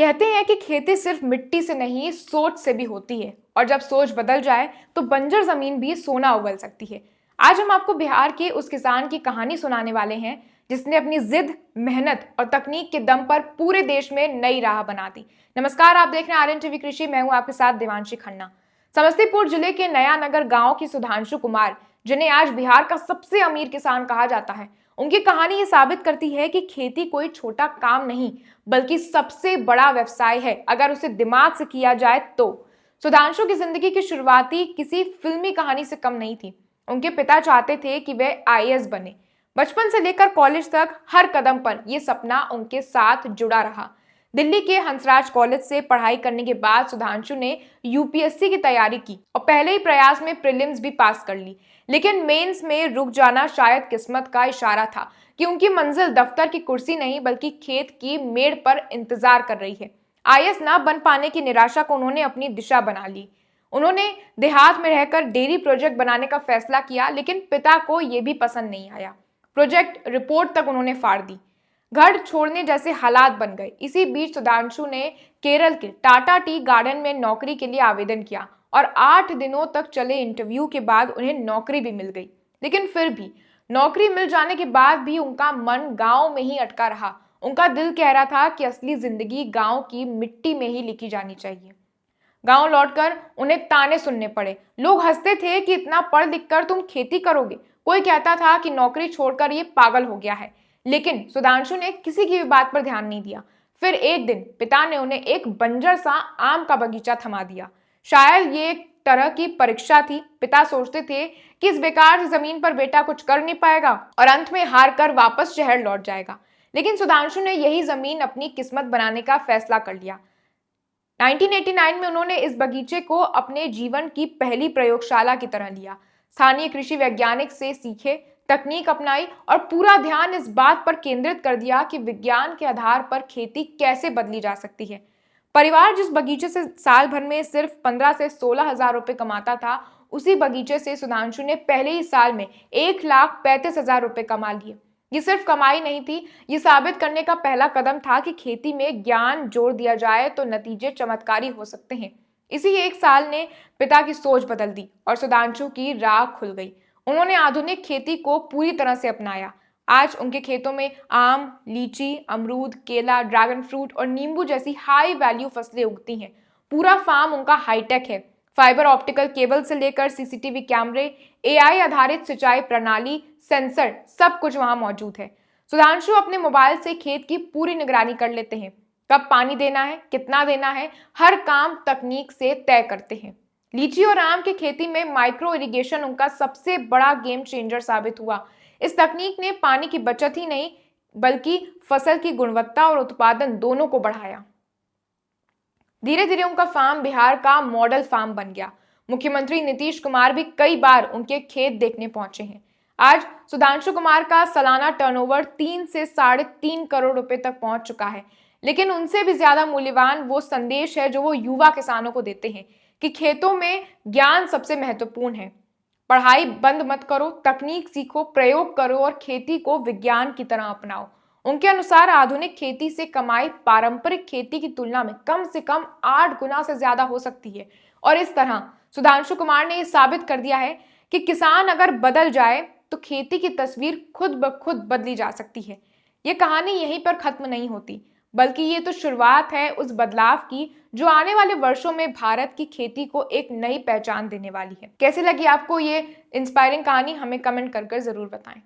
कहते हैं कि खेती सिर्फ मिट्टी से नहीं सोच से भी होती है और जब सोच बदल जाए तो बंजर जमीन भी सोना उगल सकती है। आज हम आपको बिहार के उस किसान की कहानी सुनाने वाले हैं जिसने अपनी जिद, मेहनत और तकनीक के दम पर पूरे देश में नई राह बना दी। नमस्कार, आप देख रहे हैं आर्यन टीवी कृषि। मैं हूं आपके साथ देवांशी खन्ना। समस्तीपुर जिले के नया नगर गांव की सुधांशु कुमार, जिन्हें आज बिहार का सबसे अमीर किसान कहा जाता है, उनकी कहानी ये साबित करती है कि खेती कोई छोटा काम नहीं बल्कि सबसे बड़ा व्यवसाय है अगर उसे दिमाग से किया जाए तो। सुधांशु की जिंदगी की शुरुआती किसी फिल्मी कहानी से कम नहीं थी। उनके पिता चाहते थे कि वे आईएएस बने। बचपन से लेकर कॉलेज तक हर कदम पर यह सपना उनके साथ जुड़ा रहा। दिल्ली के हंसराज कॉलेज से पढ़ाई करने के बाद सुधांशु ने यूपीएससी की तैयारी की और पहले ही प्रयास में प्रीलिम्स भी पास कर ली। लेकिन मेंस में रुक जाना शायद किस्मत का इशारा था कि उनकी मंजिल दफ्तर की कुर्सी नहीं बल्कि खेत की मेड़ पर इंतजार कर रही है। आईएएस ना बन पाने की निराशा को उन्होंने अपनी दिशा बना ली। उन्होंने देहात में रहकर डेयरी प्रोजेक्ट बनाने का फैसला किया, लेकिन पिता को यह भी पसंद नहीं आया। प्रोजेक्ट रिपोर्ट तक उन्होंने फाड़ दी। घर छोड़ने जैसे हालात बन गए। इसी बीच सुधांशु ने केरल के टाटा टी गार्डन में नौकरी के लिए आवेदन किया और 8 दिनों तक चले इंटरव्यू के बाद उन्हें नौकरी भी मिल गई। लेकिन फिर भी नौकरी मिल जाने के बाद भी उनका मन गांव में ही अटका रहा। उनका दिल कह रहा था कि असली जिंदगी गांव की मिट्टी में ही लिखी जानी चाहिए। गांव लौटकर उन्हें ताने सुनने पड़े। लोग हंसते थे कि इतना पढ़ लिख कर तुम खेती करोगे। कोई कहता था कि नौकरी छोड़कर ये पागल हो गया है। लेकिन सुधांशु ने किसी की भी बात पर ध्यान नहीं दिया। फिर एक दिन पिता ने उन्हें एक बंजर सा आम का बगीचा थमा दिया। शायद ये एक तरह की परीक्षा थी। पिता सोचते थे कि इस बेकार जमीन पर बेटा कुछ कर नहीं पाएगा और अंत में हार कर वापस शहर लौट जाएगा। लेकिन सुधांशु ने यही जमीन अपनी किस्मत बनाने का फैसला कर लिया। 1989 में उन्होंने इस बगीचे को अपने जीवन की पहली प्रयोगशाला की तरह लिया। स्थानीय कृषि वैज्ञानिक से सीखे, तकनीक अपनाई और पूरा ध्यान इस बात पर केंद्रित कर दिया कि विज्ञान के आधार पर खेती कैसे बदली जा सकती है। परिवार जिस बगीचे से साल भर में सिर्फ 15 से 16 हजार रुपए कमाता था, उसी बगीचे से सुधांशु ने पहले ही साल में 1,35,000 रुपए कमा लिए। ये सिर्फ कमाई नहीं थी, ये साबित करने का पहला कदम था कि खेती में ज्ञान जोड़ दिया जाए तो नतीजे चमत्कारी हो सकते हैं। इसी एक साल ने पिता की सोच बदल दी और सुधांशु की राह खुल गई। उन्होंने आधुनिक खेती को पूरी तरह से अपनाया। आज उनके खेतों में आम, लीची, अमरूद, केला, ड्रैगन फ्रूट और नींबू जैसी हाई वैल्यू फसलें उगती हैं। पूरा फार्म उनका हाईटेक है। फाइबर ऑप्टिकल केबल से लेकर सीसीटीवी कैमरे, एआई आधारित सिंचाई प्रणाली, सेंसर, सब कुछ वहां मौजूद है। सुधांशु अपने मोबाइल से खेत की पूरी निगरानी कर लेते हैं। कब पानी देना है, कितना देना है, हर काम तकनीक से तय करते हैं। लीची और आम की खेती में माइक्रो इरिगेशन उनका सबसे बड़ा गेम चेंजर साबित हुआ। इस तकनीक ने पानी की बचत ही नहीं बल्कि फसल की गुणवत्ता और उत्पादन दोनों को बढ़ाया। धीरे धीरे उनका फार्म बिहार का मॉडल फार्म बन गया। मुख्यमंत्री नीतीश कुमार भी कई बार उनके खेत देखने पहुंचे हैं। आज सुधांशु कुमार का सालाना टर्नओवर 3 से 3.5 करोड़ रुपए तक पहुंच चुका है। लेकिन उनसे भी ज्यादा मूल्यवान वो संदेश है जो वो युवा किसानों को देते हैं कि खेतों में ज्ञान सबसे महत्वपूर्ण है। पढ़ाई बंद मत करो, तकनीक सीखो, प्रयोग करो और खेती को विज्ञान की तरह अपनाओ। उनके अनुसार आधुनिक खेती से कमाई पारंपरिक खेती की तुलना में कम से कम 8 गुना से ज्यादा हो सकती है। और इस तरह सुधांशु कुमार ने यह साबित कर दिया है कि किसान अगर बदल जाए तो खेती की तस्वीर खुद ब खुद बदली जा सकती है। ये कहानी यहीं पर खत्म नहीं होती, बल्कि ये तो शुरुआत है उस बदलाव की जो आने वाले वर्षों में भारत की खेती को एक नई पहचान देने वाली है। कैसी लगी आपको ये इंस्पायरिंग कहानी? हमें कमेंट कर जरूर बताएं।